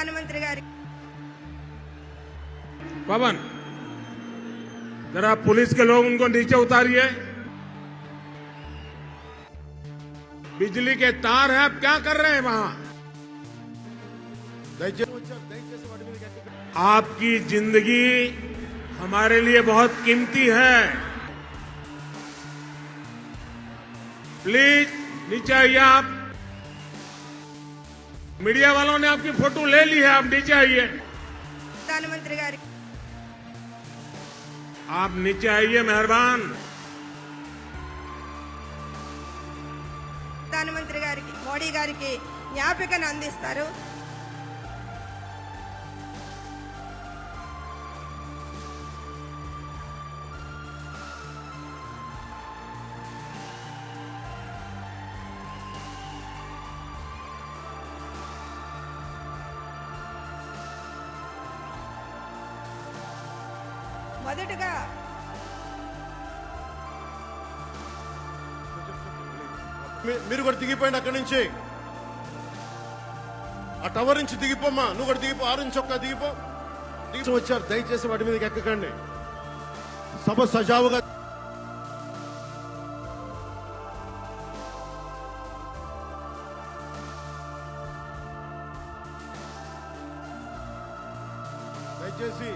प्रधानमंत्री गारी पवन जरा पुलिस के लोग उनको नीचे उतारिए। बिजली के तार हैं, आप क्या कर रहे हैं वहां? आपकी जिंदगी हमारे लिए बहुत कीमती है। प्लीज नीचे आइए। आप मीडिया वालों ने आपकी फोटो ले ली है, आप नीचे आइए। प्रधानमंत्री गारी आप नीचे आइए मेहरबान। ప్రధానమంత్రి గారికి మోడీ గారికి జ్ఞాపికను అందిస్తారు. మొదటగా మీరు కూడా దిగిపోయింది అక్కడి నుంచి. ఆ టవర్ నుంచి దిగిపోమ్మా. నువ్వు కూడా దిగిపో. ఆరెంజ్ చొక్కా దిగిపో. వచ్చారు, దయచేసి వాటి మీదకి ఎక్కకండి. సభ సజావుగా దయచేసి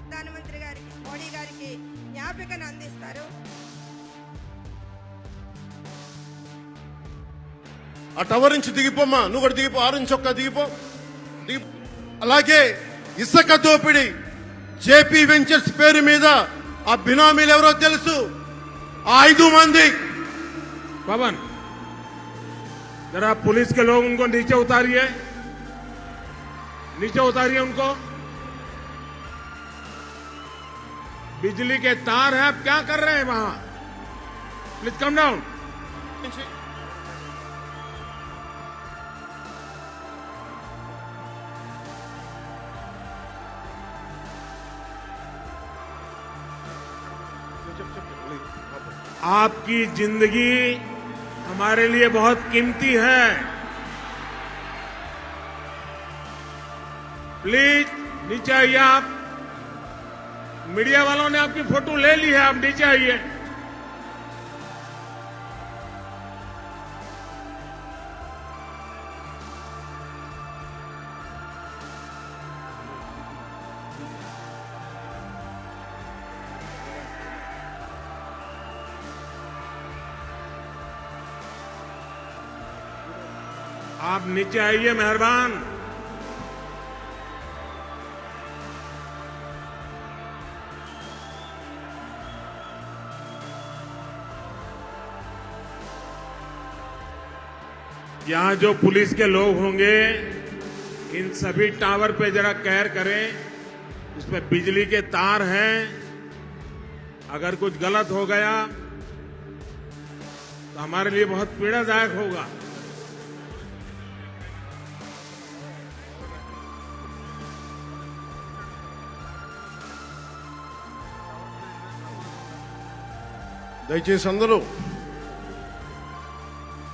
ప్రధానమంత్రి గారికి మోడీ గారికి జ్ఞాపికను అందిస్తారు. ఆ టవర్ నుంచి దిగిపోమ్మా. నువ్వు కూడా దిగిపో. ఆరెంజ్ చొక్కా దిగిపో. అలాగే ఇసుక దోపిడీ జేపీ వెంచర్స్ పేరు మీద ఆ బినామీలు ఎవరో తెలుసు. ఆ 5 మంది. पवन जरा पुलिस के लोग उनको नीचे उतारिए। नीचे उतारिए उनको। बिजली के तार हैं, आप क्या कर रहे हैं वहां? Please come down. आपकी जिंदगी हमारे लिए बहुत कीमती है। प्लीज नीचे आइए। आप मीडिया वालों ने आपकी फोटो ले ली है, आप नीचे आइए। आप नीचे आइए मेहरबान। यहां जो पुलिस के लोग होंगे इन सभी टावर पे जरा केयर करें। इसमें बिजली के तार हैं, अगर कुछ गलत हो गया तो हमारे लिए बहुत पीड़ादायक होगा। దయచేసి అందరూ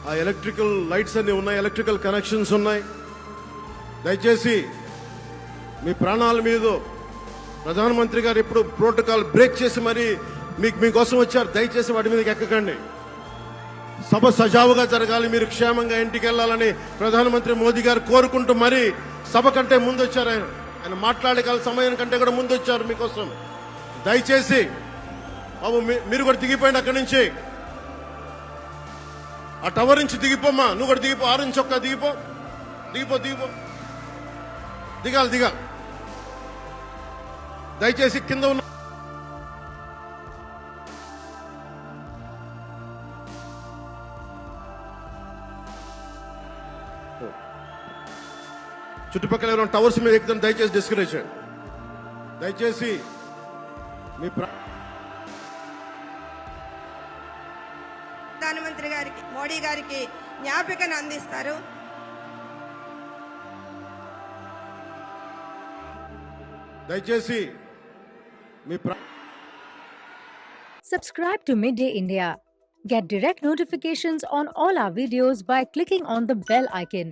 ఆ ఎలక్ట్రికల్ లైట్స్ అన్ని ఉన్నాయి, ఎలక్ట్రికల్ కనెక్షన్స్ ఉన్నాయి. దయచేసి మీ ప్రాణాల మీద ప్రధానమంత్రి గారు ఎప్పుడు ప్రోటోకాల్ బ్రేక్ చేసి మరి మీకోసం వచ్చారు. దయచేసి వాటి మీదకి ఎక్కకండి. సభ సజావుగా జరగాలి, మీరు క్షేమంగా ఇంటికి వెళ్ళాలని ప్రధానమంత్రి మోదీ గారు కోరుకుంటూ మరి సభ కంటే ముందు వచ్చారు. ఆయన మాట్లాడే సమయం కంటే కూడా ముందు వచ్చారు మీకోసం. దయచేసి బాబు మీరు కూడా దిగిపోయింది అక్కడి నుంచి. ఆ టవర్ నుంచి దిగిపోమ్మా. నువ్వు కూడా దిగిపో. ఆరెంజ్ చొక్కా దిగిపో. దిగిపో. దిగాలి. దయచేసి కింద ఉన్న చుట్టుపక్కల ఎవరైనా టవర్స్ మీద ఎక్కుతాను దయచేసి డిస్కరేజ్ చేయండి. దయచేసి మీ ప్రధానమంత్రి గారికి మోడీ గారికి జ్ఞాపికను అందిస్తారు. దయచేసి మీ Subscribe to Midday India. Get direct notifications on all our videos by clicking on the bell icon.